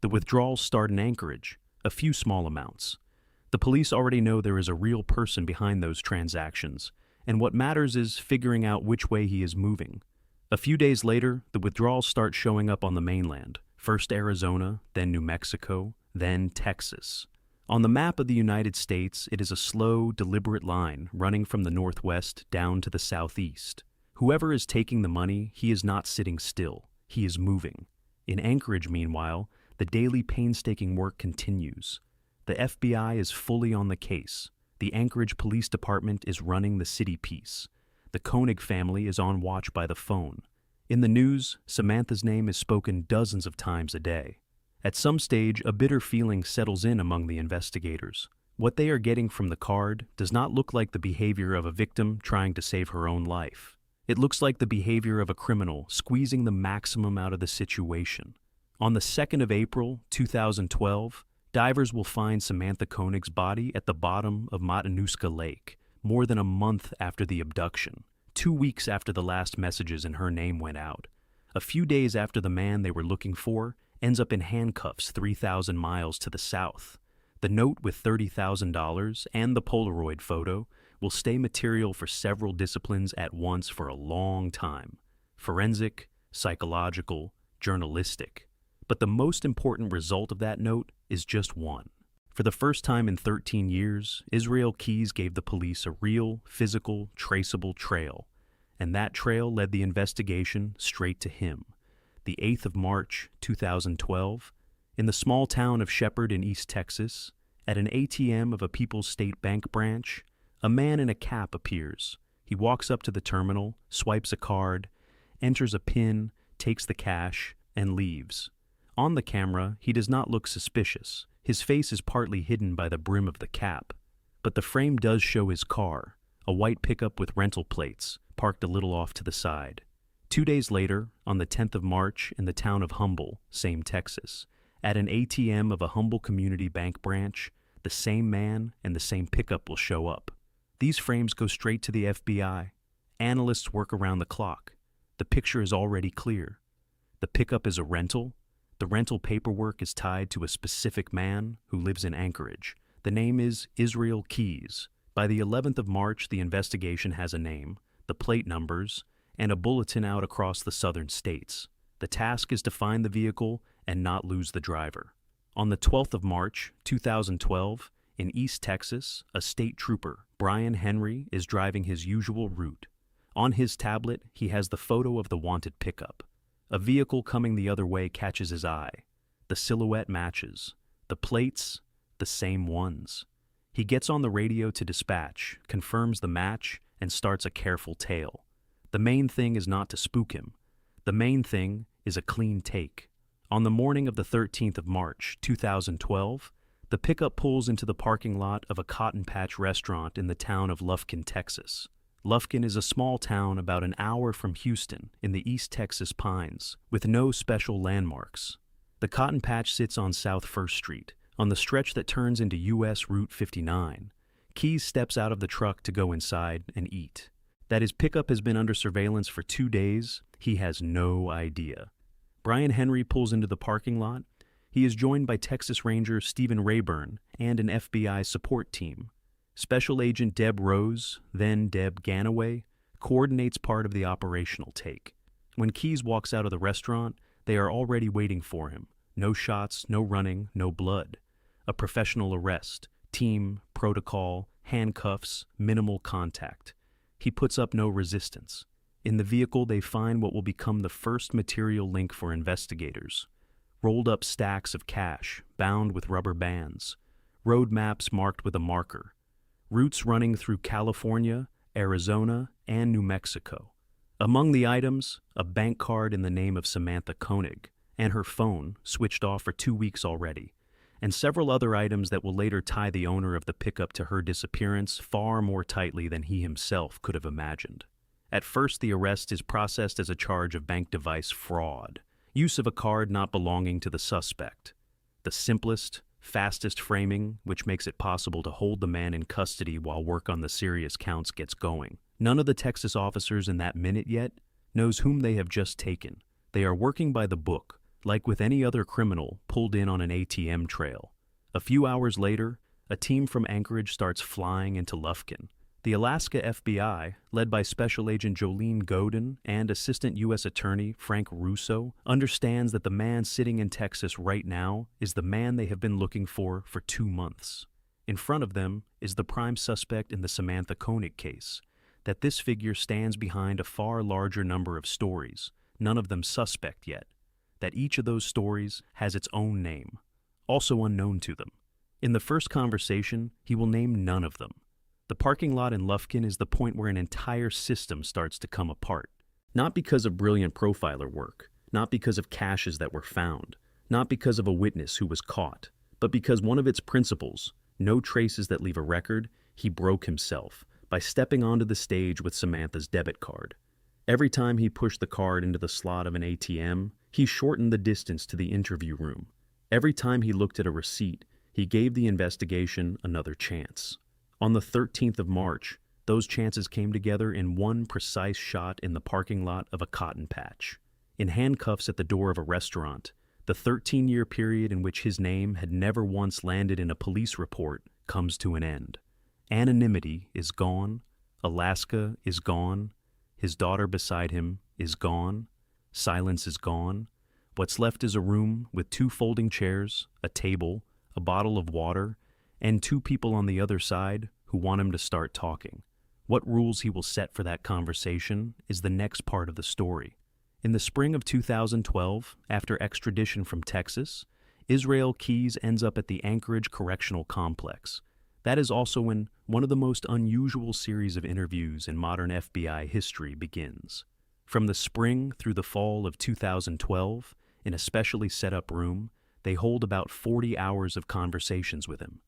The withdrawals start in Anchorage, a few small amounts. The police already know there is a real person behind those transactions, and what matters is figuring out which way he is moving. A few days later, the withdrawals start showing up on the mainland, first Arizona, then New Mexico, then Texas. On the map of the United States, it is a slow, deliberate line running from the northwest down to the southeast. Whoever is taking the money, he is not sitting still. He is moving. In Anchorage, meanwhile, the daily painstaking work continues. The FBI is fully on the case. The Anchorage Police Department is running the city piece. The Koenig family is on watch by the phone. In the news, Samantha's name is spoken dozens of times a day. At some stage, a bitter feeling settles in among the investigators. What they are getting from the card does not look like the behavior of a victim trying to save her own life. It looks like the behavior of a criminal squeezing the maximum out of the situation. On the 2nd of April, 2012, divers will find Samantha Koenig's body at the bottom of Matanuska Lake, more than a month after the abduction, 2 weeks after the last messages in her name went out. A few days after the man they were looking for ends up in handcuffs 3,000 miles to the south. The note with $30,000 and the Polaroid photo will stay material for several disciplines at once for a long time: forensic, psychological, journalistic. But the most important result of that note is just one. For the first time in 13 years, Israel Keys gave the police a real, physical, traceable trail. And that trail led the investigation straight to him. The 8th of March, 2012, in the small town of Shepherd in East Texas, at an ATM of a People's State Bank branch, a man in a cap appears. He walks up to the terminal, swipes a card, enters a PIN, takes the cash, and leaves. On the camera, he does not look suspicious. His face is partly hidden by the brim of the cap. But the frame does show his car, a white pickup with rental plates, parked a little off to the side. 2 days later, on the 10th of March, in the town of Humble, same Texas, at an ATM of a Humble Community Bank branch, the same man and the same pickup will show up. These frames go straight to the FBI. Analysts work around the clock. The picture is already clear. The pickup is a rental. The rental paperwork is tied to a specific man who lives in Anchorage. The name is Israel Keys. By the 11th of March, the investigation has a name, the plate numbers, and a bulletin out across the southern states. The task is to find the vehicle and not lose the driver. On the 12th of March, 2012, in East Texas, a state trooper, Brian Henry, is driving his usual route. On his tablet, he has the photo of the wanted pickup. A vehicle coming the other way catches his eye. The silhouette matches. The plates, the same ones. He gets on the radio to dispatch, confirms the match, and starts a careful tale. The main thing is not to spook him. The main thing is a clean take. On the morning of the 13th of March, 2012, the pickup pulls into the parking lot of a Cotton Patch restaurant in the town of Lufkin, Texas. Lufkin is a small town about an hour from Houston in the East Texas Pines, with no special landmarks. The Cotton Patch sits on South 1st Street, on the stretch that turns into U.S. Route 59. Keys steps out of the truck to go inside and eat. That his pickup has been under surveillance for 2 days, he has no idea. Brian Henry pulls into the parking lot. He is joined by Texas Ranger Stephen Rayburn and an FBI support team. Special Agent Deb Rose, then Deb Ganaway, coordinates part of the operational take. When Keys walks out of the restaurant, they are already waiting for him. No shots, no running, no blood. A professional arrest, team, protocol, handcuffs, minimal contact. He puts up no resistance. In the vehicle, they find what will become the first material link for investigators. Rolled up stacks of cash, bound with rubber bands. Road maps marked with a marker. Routes running through California, Arizona, and New Mexico. Among the items, a bank card in the name of Samantha Koenig, and her phone, switched off for 2 weeks already, and several other items that will later tie the owner of the pickup to her disappearance far more tightly than he himself could have imagined. At first, the arrest is processed as a charge of bank device fraud, use of a card not belonging to the suspect. The simplest, fastest framing, which makes it possible to hold the man in custody while work on the serious counts gets going. None of the Texas officers in that minute yet knows whom they have just taken. They are working by the book, like with any other criminal pulled in on an ATM trail. A few hours later, a team from Anchorage starts flying into Lufkin. The Alaska FBI, led by Special Agent Jolene Godin and Assistant U.S. Attorney Frank Russo, understands that the man sitting in Texas right now is the man they have been looking for 2 months. In front of them is the prime suspect in the Samantha Koenig case, that this figure stands behind a far larger number of stories, none of them suspect yet, that each of those stories has its own name, also unknown to them. In the first conversation, he will name none of them. The parking lot in Lufkin is the point where an entire system starts to come apart. Not because of brilliant profiler work, not because of caches that were found, not because of a witness who was caught, but because one of its principles, no traces that leave a record, he broke himself by stepping onto the stage with Samantha's debit card. Every time he pushed the card into the slot of an ATM, he shortened the distance to the interview room. Every time he looked at a receipt, he gave the investigation another chance. On the 13th of March, those chances came together in one precise shot in the parking lot of a cotton patch. In handcuffs at the door of a restaurant, the 13-year period in which his name had never once landed in a police report comes to an end. Anonymity is gone, Alaska is gone, his daughter beside him is gone, silence is gone. What's left is a room with 2 folding chairs, a table, a bottle of water, and 2 people on the other side who want him to start talking. What rules he will set for that conversation is the next part of the story. In the spring of 2012, after extradition from Texas, Israel Keys ends up at the Anchorage Correctional Complex. That is also when one of the most unusual series of interviews in modern FBI history begins. From the spring through the fall of 2012, in a specially set-up room, they hold about 40 hours of conversations with him.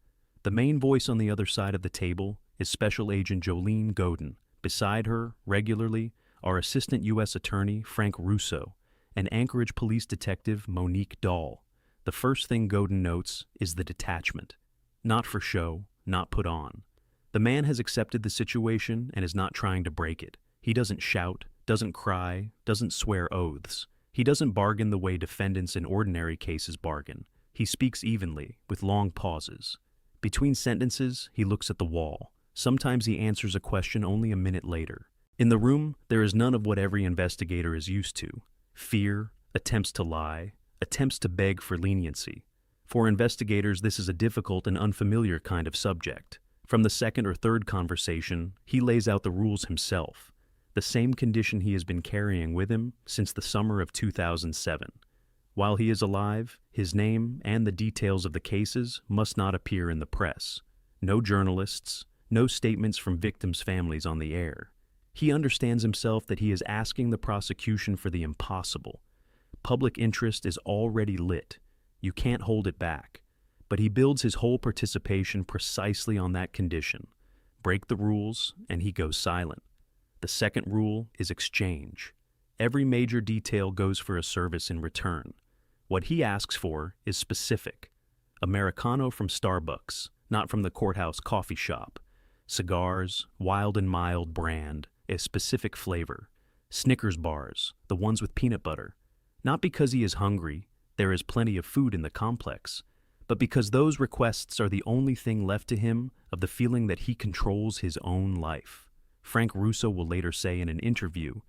The main voice on the other side of the table is Special Agent Jolene Godin. Beside her, regularly, are Assistant U.S. Attorney Frank Russo and Anchorage Police Detective Monique Dahl. The first thing Godin notes is the detachment. Not for show, not put on. The man has accepted the situation and is not trying to break it. He doesn't shout, doesn't cry, doesn't swear oaths. He doesn't bargain the way defendants in ordinary cases bargain. He speaks evenly, with long pauses. Between sentences, he looks at the wall. Sometimes he answers a question only a minute later. In the room, there is none of what every investigator is used to. Fear, attempts to lie, attempts to beg for leniency. For investigators, this is a difficult and unfamiliar kind of subject. From the second or third conversation, he lays out the rules himself, the same condition he has been carrying with him since the summer of 2007. While he is alive, his name and the details of the cases must not appear in the press. No journalists, no statements from victims' families on the air. He understands himself that he is asking the prosecution for the impossible. Public interest is already lit. You can't hold it back. But he builds his whole participation precisely on that condition. Break the rules, and he goes silent. The second rule is exchange. Every major detail goes for a service in return. What he asks for is specific. Americano from Starbucks, not from the courthouse coffee shop. Cigars, Wild and Mild brand, a specific flavor. Snickers bars, the ones with peanut butter. Not because he is hungry, there is plenty of food in the complex, but because those requests are the only thing left to him of the feeling that he controls his own life. Frank Russo will later say in an interview,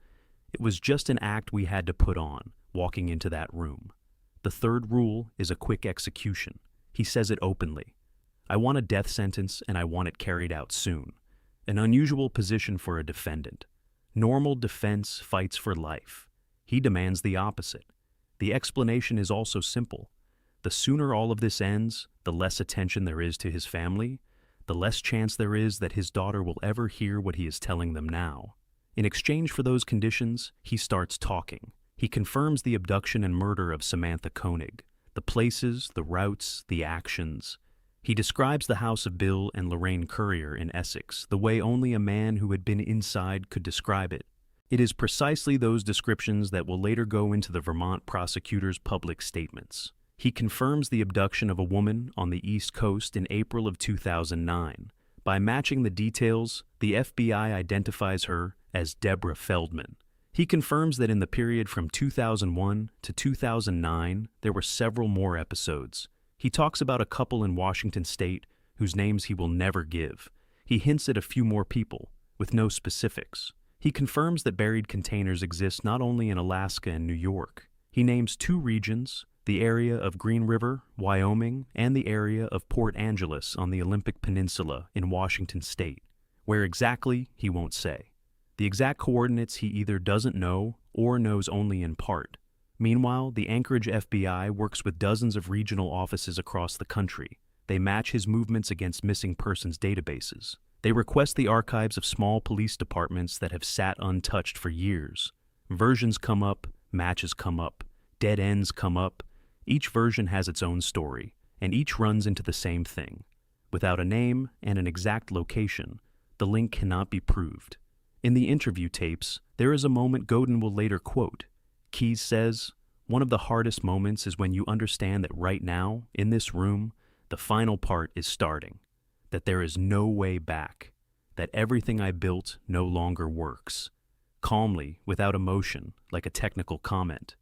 "It was just an act we had to put on, walking into that room." The third rule is a quick execution. He says it openly. "I want a death sentence and I want it carried out soon." An unusual position for a defendant. Normal defense fights for life. He demands the opposite. The explanation is also simple. The sooner all of this ends, the less attention there is to his family, the less chance there is that his daughter will ever hear what he is telling them now. In exchange for those conditions, he starts talking. He confirms the abduction and murder of Samantha Koenig, the places, the routes, the actions. He describes the house of Bill and Lorraine Currier in Essex the way only a man who had been inside could describe it. It is precisely those descriptions that will later go into the Vermont prosecutor's public statements. He confirms the abduction of a woman on the East Coast in April of 2009. By matching the details, the FBI identifies her as Deborah Feldman. He confirms that in the period from 2001 to 2009, there were several more episodes. He talks about a couple in Washington state whose names he will never give. He hints at a few more people, with no specifics. He confirms that buried containers exist not only in Alaska and New York. He names 2 regions, the area of Green River, Wyoming, and the area of Port Angeles on the Olympic Peninsula in Washington state. Where exactly, he won't say. The exact coordinates he either doesn't know or knows only in part. Meanwhile, the Anchorage FBI works with dozens of regional offices across the country. They match his movements against missing persons databases. They request the archives of small police departments that have sat untouched for years. Versions come up, matches come up, dead ends come up. Each version has its own story, and each runs into the same thing. Without a name and an exact location, the link cannot be proved. In the interview tapes, there is a moment Godin will later quote. Keyes says, "One of the hardest moments is when you understand that right now, in this room, the final part is starting, that there is no way back, that everything I built no longer works." Calmly, without emotion, like a technical comment.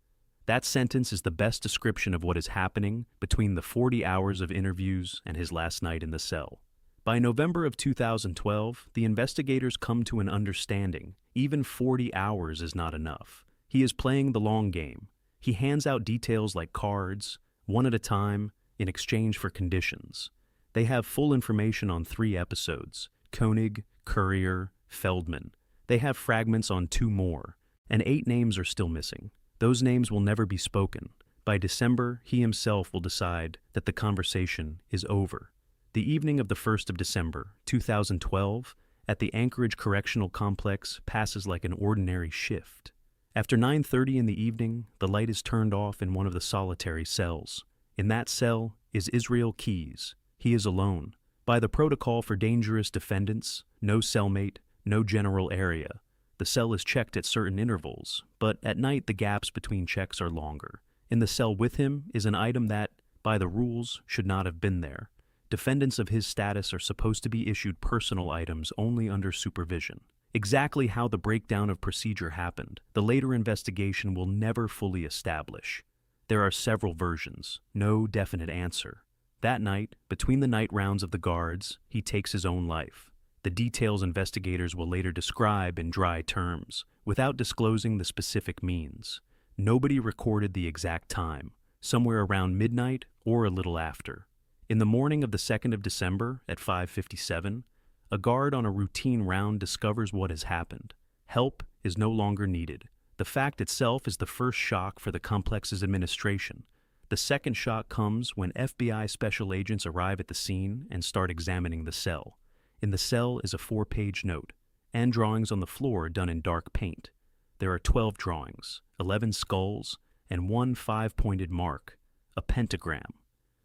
That sentence is the best description of what is happening between the 40 hours of interviews and his last night in the cell. By November of 2012, the investigators come to an understanding. Even 40 hours is not enough. He is playing the long game. He hands out details like cards, one at a time, in exchange for conditions. They have full information on 3 episodes, Koenig, Courier, Feldman. They have fragments on 2 more, and 8 names are still missing. Those names will never be spoken. By December, he himself will decide that the conversation is over. The evening of the 1st of December, 2012, at the Anchorage Correctional Complex passes like an ordinary shift. After 9:30 in the evening, the light is turned off in one of the solitary cells. In that cell is Israel Keyes. He is alone. By the protocol for dangerous defendants, no cellmate, no general area. The cell is checked at certain intervals, but at night the gaps between checks are longer. In the cell with him is an item that, by the rules, should not have been there. Defendants of his status are supposed to be issued personal items only under supervision. Exactly how the breakdown of procedure happened, the later investigation will never fully establish. There are several versions, no definite answer. That night, between the night rounds of the guards, he takes his own life. The details investigators will later describe in dry terms, without disclosing the specific means. Nobody recorded the exact time, somewhere around midnight or a little after. In the morning of the 2nd of December at 5:57, a guard on a routine round discovers what has happened. Help is no longer needed. The fact itself is the first shock for the complex's administration. The second shock comes when FBI special agents arrive at the scene and start examining the cell. In the cell is a 4-page note, and drawings on the floor done in dark paint. There are 12 drawings, 11 skulls, and 1 5-pointed mark, a pentagram.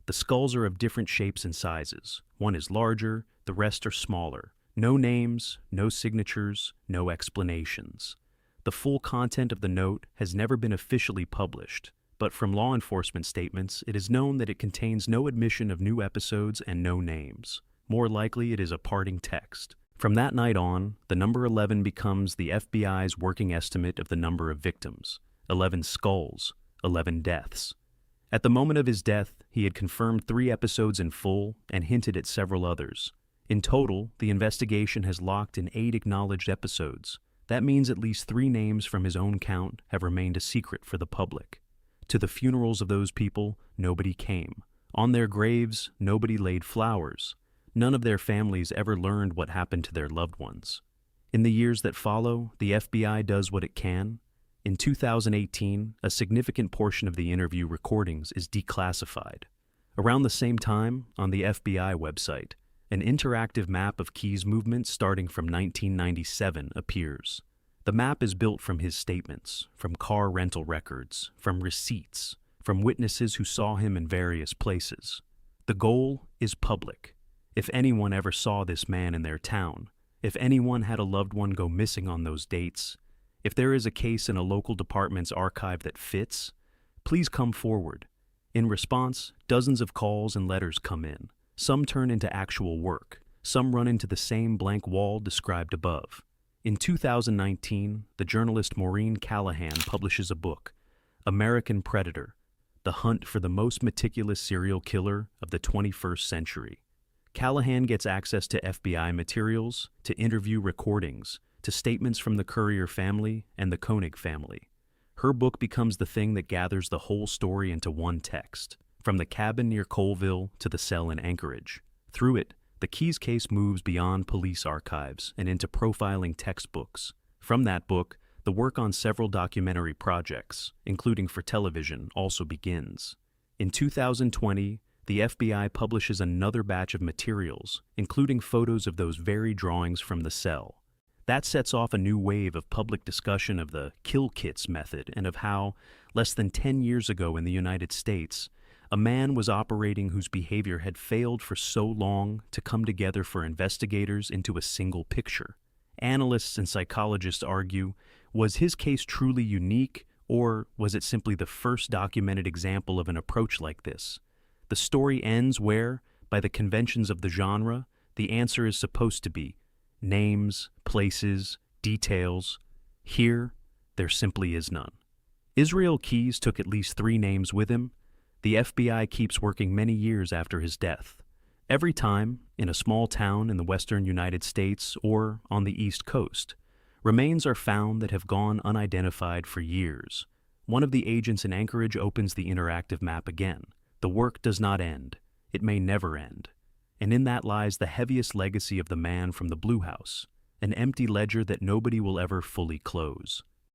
The skulls are of different shapes and sizes. One is larger, the rest are smaller. No names, no signatures, no explanations. The full content of the note has never been officially published, but from law enforcement statements, it is known that it contains no admission of new episodes and no names. More likely, it is a parting text. From that night on, the number 11 becomes the FBI's working estimate of the number of victims. 11 skulls, 11 deaths. At the moment of his death, he had confirmed 3 episodes in full and hinted at several others. In total, the investigation has locked in 8 acknowledged episodes. That means at least 3 names from his own count have remained a secret for the public. To the funerals of those people, nobody came. On their graves, nobody laid flowers. None of their families ever learned what happened to their loved ones. In the years that follow, the FBI does what it can. In 2018, a significant portion of the interview recordings is declassified. Around the same time, on the FBI website, an interactive map of Keyes' movements starting from 1997 appears. The map is built from his statements, from car rental records, from receipts, from witnesses who saw him in various places. The goal is public. If anyone ever saw this man in their town, if anyone had a loved one go missing on those dates, if there is a case in a local department's archive that fits, please come forward. In response, dozens of calls and letters come in. Some turn into actual work. Some run into the same blank wall described above. In 2019, the journalist Maureen Callahan publishes a book, American Predator: The Hunt for the Most Meticulous Serial Killer of the 21st Century. Callahan gets access to FBI materials, to interview recordings, to statements from the Currier family and the Koenig family. Her book becomes the thing that gathers the whole story into one text, from the cabin near Colville to the cell in Anchorage. Through it, the Keyes case moves beyond police archives and into profiling textbooks. From that book, the work on several documentary projects, including for television, also begins. In 2020, the FBI publishes another batch of materials, including photos of those very drawings from the cell. That sets off a new wave of public discussion of the kill kits method and of how, less than 10 years ago in the United States, a man was operating whose behavior had failed for so long to come together for investigators into a single picture. Analysts and psychologists argue, was his case truly unique, or was it simply the first documented example of an approach like this? The story ends where, by the conventions of the genre, the answer is supposed to be names, places, details. Here, there simply is none. Israel Keyes took at least 3 names with him. The FBI keeps working many years after his death. Every time, in a small town in the western United States or on the East Coast, remains are found that have gone unidentified for years. One of the agents in Anchorage opens the interactive map again. The work does not end. It may never end. And in that lies the heaviest legacy of the man from the Blue House, an empty ledger that nobody will ever fully close.